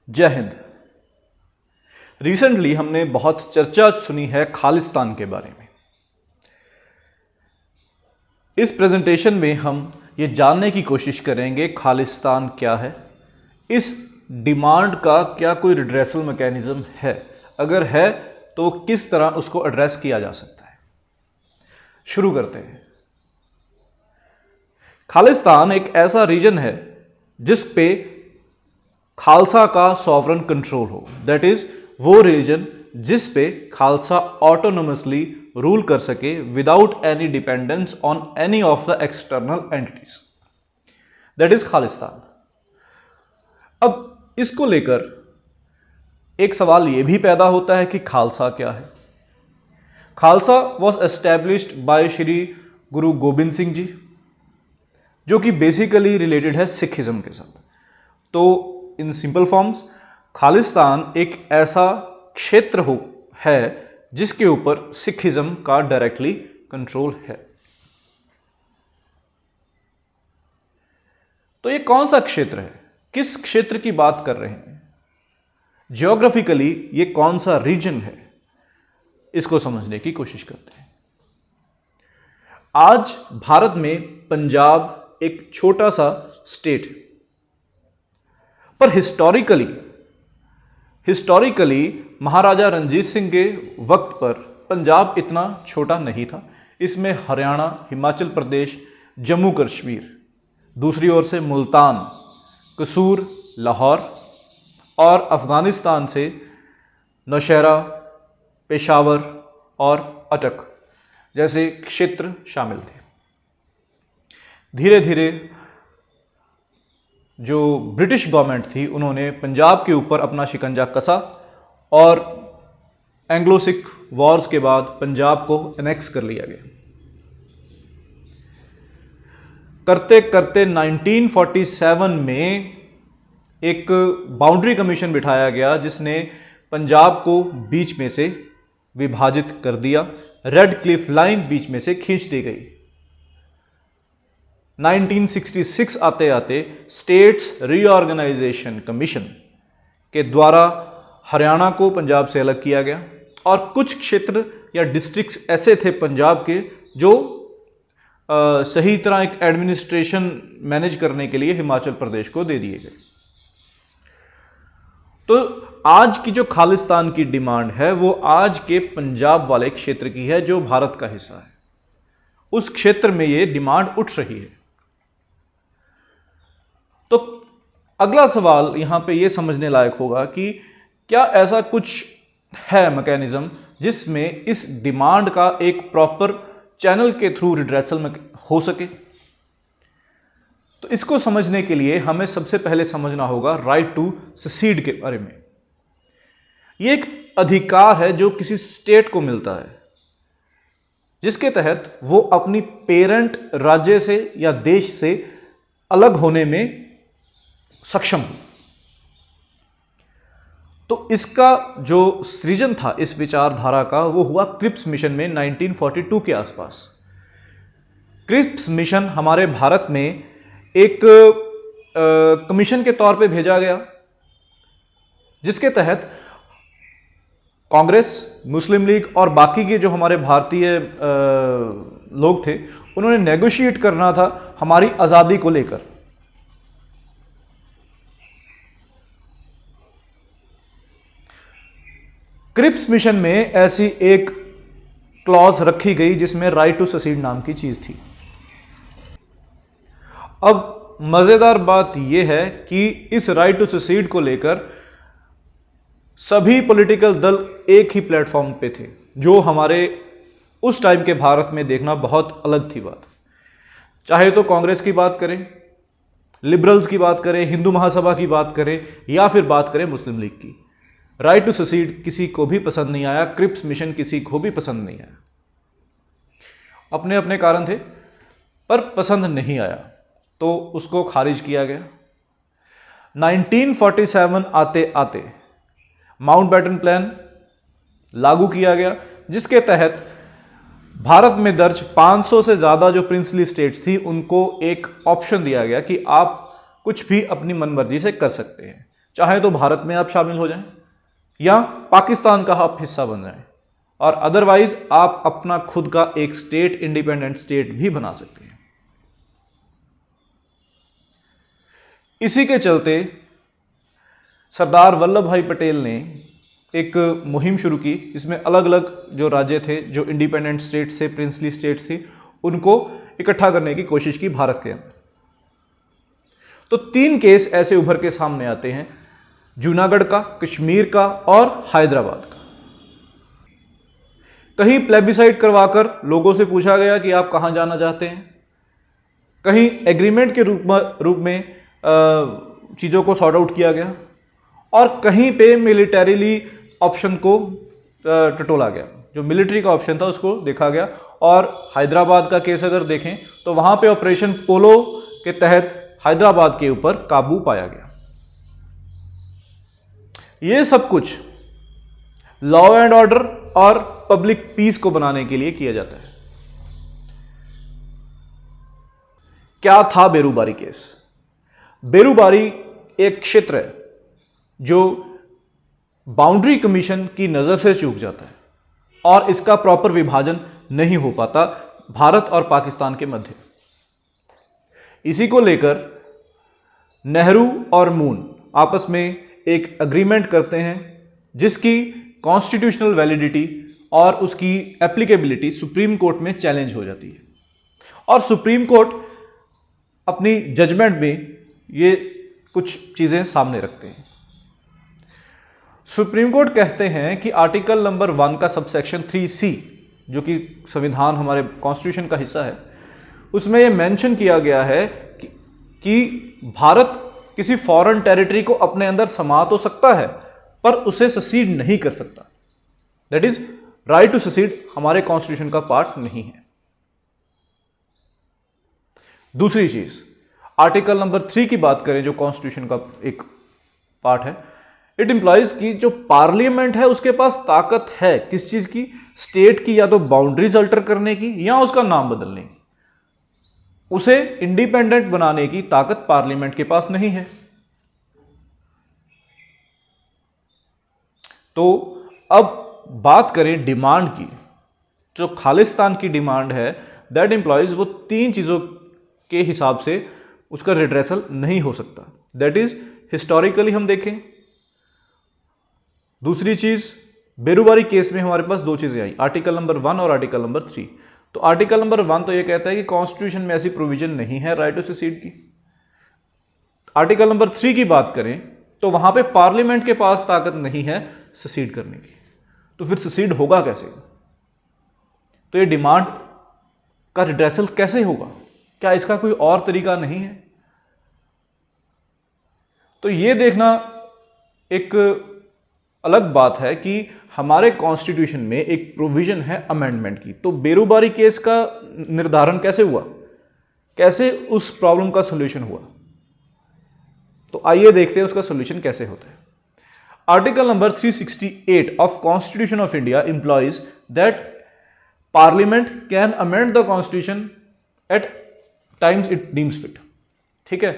जय हिंद। रिसेंटली हमने बहुत चर्चा सुनी है खालिस्तान के बारे में। इस प्रेजेंटेशन में हम ये जानने की कोशिश करेंगे खालिस्तान क्या है, इस डिमांड का क्या कोई रिड्रेसल मैकेनिज्म है, अगर है तो किस तरह उसको एड्रेस किया जा सकता है। शुरू करते हैं। खालिस्तान एक ऐसा रीजन है जिस पे खालसा का सॉवरन कंट्रोल हो, दैट इज वो रीजन जिस पे खालसा ऑटोनोमसली रूल कर सके without any dependence on any of the external entities, that is Khalistan. अब इसको लेकर एक सवाल यह भी पैदा होता है कि खालसा क्या है। Khalsa was established bye Shri Guru Gobind Singh ji, जो कि बेसिकली रिलेटेड है सिखिज्म के साथ। तो इन सिंपल फॉर्म्स खालिस्तान एक ऐसा क्षेत्र है जिसके ऊपर सिखिज्म का डायरेक्टली कंट्रोल है। तो ये कौन सा क्षेत्र है, किस क्षेत्र की बात कर रहे हैं, जियोग्राफिकली ये कौन सा रीजन है, इसको समझने की कोशिश करते हैं। आज भारत में पंजाब एक छोटा सा स्टेट है, पर हिस्टोरिकली महाराजा रणजीत सिंह के वक्त पर पंजाब इतना छोटा नहीं था। इसमें हरियाणा, हिमाचल प्रदेश, जम्मू कश्मीर, दूसरी ओर से मुल्तान, कसूर, लाहौर और अफगानिस्तान से नौशहरा, पेशावर और अटक जैसे क्षेत्र शामिल थे। धीरे धीरे जो ब्रिटिश गवर्नमेंट थी उन्होंने पंजाब के ऊपर अपना शिकंजा कसा और एंग्लो सिख वॉर्स के बाद पंजाब को एनेक्स कर लिया गया। करते करते 1947 में एक बाउंड्री कमीशन बिठाया गया जिसने पंजाब को बीच में से विभाजित कर दिया। रेड क्लिफ लाइन बीच में से खींच दी गई। 1966 आते आते स्टेट्स रीऑर्गेनाइजेशन कमीशन के द्वारा हरियाणा को पंजाब से अलग किया गया और कुछ क्षेत्र या डिस्ट्रिक्ट्स ऐसे थे पंजाब के जो सही तरह एक एडमिनिस्ट्रेशन मैनेज करने के लिए हिमाचल प्रदेश को दे दिए गए। तो आज की जो खालिस्तान की डिमांड है वो आज के पंजाब वाले क्षेत्र की है जो भारत का हिस्सा है। उस क्षेत्र में ये डिमांड उठ रही है। तो अगला सवाल यहां पे ये समझने लायक होगा कि क्या ऐसा कुछ है मैकेनिज्म जिसमें इस डिमांड का एक प्रॉपर चैनल के थ्रू रिड्रेसल में हो सके। तो इसको समझने के लिए हमें सबसे पहले समझना होगा राइट टू सेसीड के बारे में। यह एक अधिकार है जो किसी स्टेट को मिलता है जिसके तहत वो अपनी पेरेंट राज्य से या देश से अलग होने में सक्षम हो। तो इसका जो सृजन था इस विचारधारा का वो हुआ क्रिप्स मिशन में 1942 के आसपास। क्रिप्स मिशन हमारे भारत में एक कमीशन के तौर पे भेजा गया जिसके तहत कांग्रेस, मुस्लिम लीग और बाकी के जो हमारे भारतीय लोग थे उन्होंने नेगोशिएट करना था हमारी आज़ादी को लेकर। क्रिप्स मिशन में ऐसी एक क्लॉज रखी गई जिसमें राइट टू सेसीड नाम की चीज थी। अब मजेदार बात यह है कि इस राइट टू सेसीड को लेकर सभी पॉलिटिकल दल एक ही प्लेटफॉर्म पे थे, जो हमारे उस टाइम के भारत में देखना बहुत अलग थी बात। चाहे तो कांग्रेस की बात करें, लिबरल्स की बात करें, हिंदू महासभा की बात करें या फिर बात करें मुस्लिम लीग की, राइट टू सेसीड किसी को भी पसंद नहीं आया। क्रिप्स मिशन किसी को भी पसंद नहीं आया। अपने अपने कारण थे पर पसंद नहीं आया तो उसको खारिज किया गया। 1947 आते आते माउंटबेटन प्लान लागू किया गया जिसके तहत भारत में दर्ज 500 से ज्यादा जो प्रिंसली स्टेट्स थी उनको एक ऑप्शन दिया गया कि आप कुछ भी अपनी मनमर्जी से कर सकते हैं, चाहे तो भारत में आप शामिल हो जाएं या पाकिस्तान का आप हिस्सा बन जाएं, और अदरवाइज आप अपना खुद का एक स्टेट, इंडिपेंडेंट स्टेट भी बना सकते हैं। इसी के चलते सरदार वल्लभ भाई पटेल ने एक मुहिम शुरू की। इसमें अलग अलग जो राज्य थे, जो इंडिपेंडेंट स्टेट्स थे, प्रिंसली स्टेट्स थी, उनको इकट्ठा करने की कोशिश की भारत के अंदर। तो 3 केस ऐसे उभर के सामने आते हैं, जूनागढ़ का, कश्मीर का और हैदराबाद का। कहीं प्लेबिसाइड करवाकर लोगों से पूछा गया कि आप कहां जाना चाहते हैं, कहीं एग्रीमेंट के रूप में चीजों को सॉर्ट आउट किया गया, और कहीं पे मिलिटरीली ऑप्शन को टटोला गया। जो मिलिट्री का ऑप्शन था उसको देखा गया। और हैदराबाद का केस अगर देखें तो वहां पे ऑपरेशन पोलो के तहत हैदराबाद के ऊपर काबू पाया गया। ये सब कुछ लॉ एंड ऑर्डर और पब्लिक पीस को बनाने के लिए किया जाता है। क्या था बेरूबारी केस? बेरूबारी एक क्षेत्र है जो बाउंड्री कमीशन की नजर से चूक जाता है और इसका प्रॉपर विभाजन नहीं हो पाता भारत और पाकिस्तान के मध्य। इसी को लेकर नेहरू और मून आपस में एक एग्रीमेंट करते हैं जिसकी कॉन्स्टिट्यूशनल वैलिडिटी और उसकी एप्लीकेबिलिटी सुप्रीम कोर्ट में चैलेंज हो जाती है। और सुप्रीम कोर्ट अपनी जजमेंट में ये कुछ चीजें सामने रखते हैं। सुप्रीम कोर्ट कहते हैं कि आर्टिकल नंबर 1 का सबसेक्शन 3C, जो कि संविधान हमारे कॉन्स्टिट्यूशन का हिस्सा है, उसमें यह मेंशन किया गया है कि भारत किसी फॉरेन टेरिटरी को अपने अंदर समा तो सकता है पर उसे ससीड नहीं कर सकता। दैट इज राइट टू ससीड हमारे कॉन्स्टिट्यूशन का पार्ट नहीं है। दूसरी चीज, आर्टिकल नंबर 3 की बात करें जो कॉन्स्टिट्यूशन का एक पार्ट है, इट इंप्लाइज कि जो पार्लियामेंट है उसके पास ताकत है किस चीज की? स्टेट की या तो बाउंड्रीज अल्टर करने की या उसका नाम बदलने की। उसे इंडिपेंडेंट बनाने की ताकत पार्लियामेंट के पास नहीं है। तो अब बात करें डिमांड की, जो खालिस्तान की डिमांड है, दैट इंप्लाइज वो 3 चीजों के हिसाब से उसका रिड्रेसल नहीं हो सकता। दैट इज हिस्टोरिकली हम देखें। दूसरी चीज, बेरूबारी केस में हमारे पास 2 चीजें आई, आर्टिकल नंबर 1 और आर्टिकल नंबर 3। तो आर्टिकल नंबर 1 तो यह कहता है कि कॉन्स्टिट्यूशन में ऐसी प्रोविजन नहीं है राइट टू सेसीड की। आर्टिकल नंबर 3 की बात करें तो वहां पे पार्लियामेंट के पास ताकत नहीं है सेसीड करने की। तो फिर सेसीड होगा कैसे? तो ये डिमांड का रिड्रेसल कैसे होगा? क्या इसका कोई और तरीका नहीं है? तो ये देखना एक अलग बात है कि हमारे कॉन्स्टिट्यूशन में एक प्रोविजन है अमेंडमेंट की। तो बेरूबारी केस का निर्धारण कैसे हुआ? कैसे उस प्रॉब्लम का सॉल्यूशन हुआ? तो आइए देखते हैं उसका सॉल्यूशन कैसे होता है। Article number 368 of constitution of India employees that parliament can amend the constitution eight times it deems fit. ठीक है,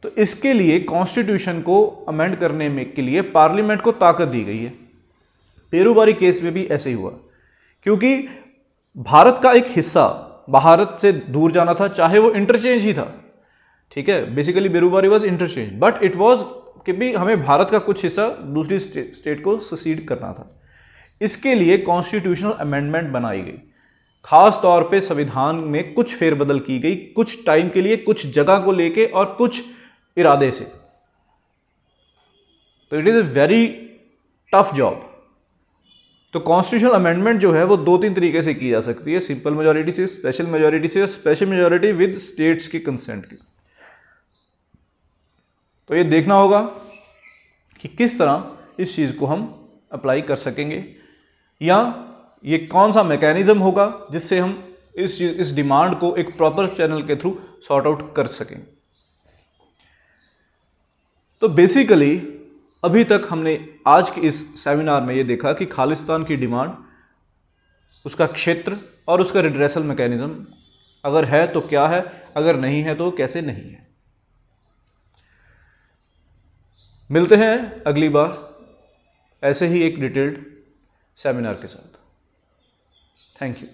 तो इसके लिए कॉन्स्टिट्यूशन को अमेंड करने में के लिए पार्लियामेंट को ताकत दी गई है। बेरूबारी केस में भी ऐसे ही हुआ, क्योंकि भारत का एक हिस्सा भारत से दूर जाना था, चाहे वो इंटरचेंज ही था। ठीक है, basically Berubari was interchange, but it was कि भी हमें भारत का कुछ हिस्सा दूसरी स्टेट को ससीड करना था। इसके लिए कॉन्स्टिट्यूशनल अमेंडमेंट बनाई गई, खास तौर पे संविधान में कुछ फेरबदल की गई, कुछ टाइम के लिए, कुछ जगह को लेके और कुछ इरादे से। तो it is a very tough job. तो कॉन्स्टिट्यूशनल अमेंडमेंट जो है वो 2-3 तरीके से की जा सकती है, सिंपल मेजोरिटी से, स्पेशल मेजोरिटी से, स्पेशल मेजोरिटी विद स्टेट्स के कंसेंट की। तो ये देखना होगा कि किस तरह इस चीज को हम अप्लाई कर सकेंगे, या ये कौन सा मैकेनिज्म होगा जिससे हम इस डिमांड को एक प्रॉपर चैनल के थ्रू सॉर्ट आउट कर सकेंगे। तो बेसिकली अभी तक हमने आज के इस सेमिनार में ये देखा कि खालिस्तान की डिमांड, उसका क्षेत्र और उसका रिड्रेसल मैकेनिज्म अगर है तो क्या है, अगर नहीं है तो कैसे नहीं है। मिलते हैं अगली बार ऐसे ही एक डिटेल्ड सेमिनार के साथ। Thank you.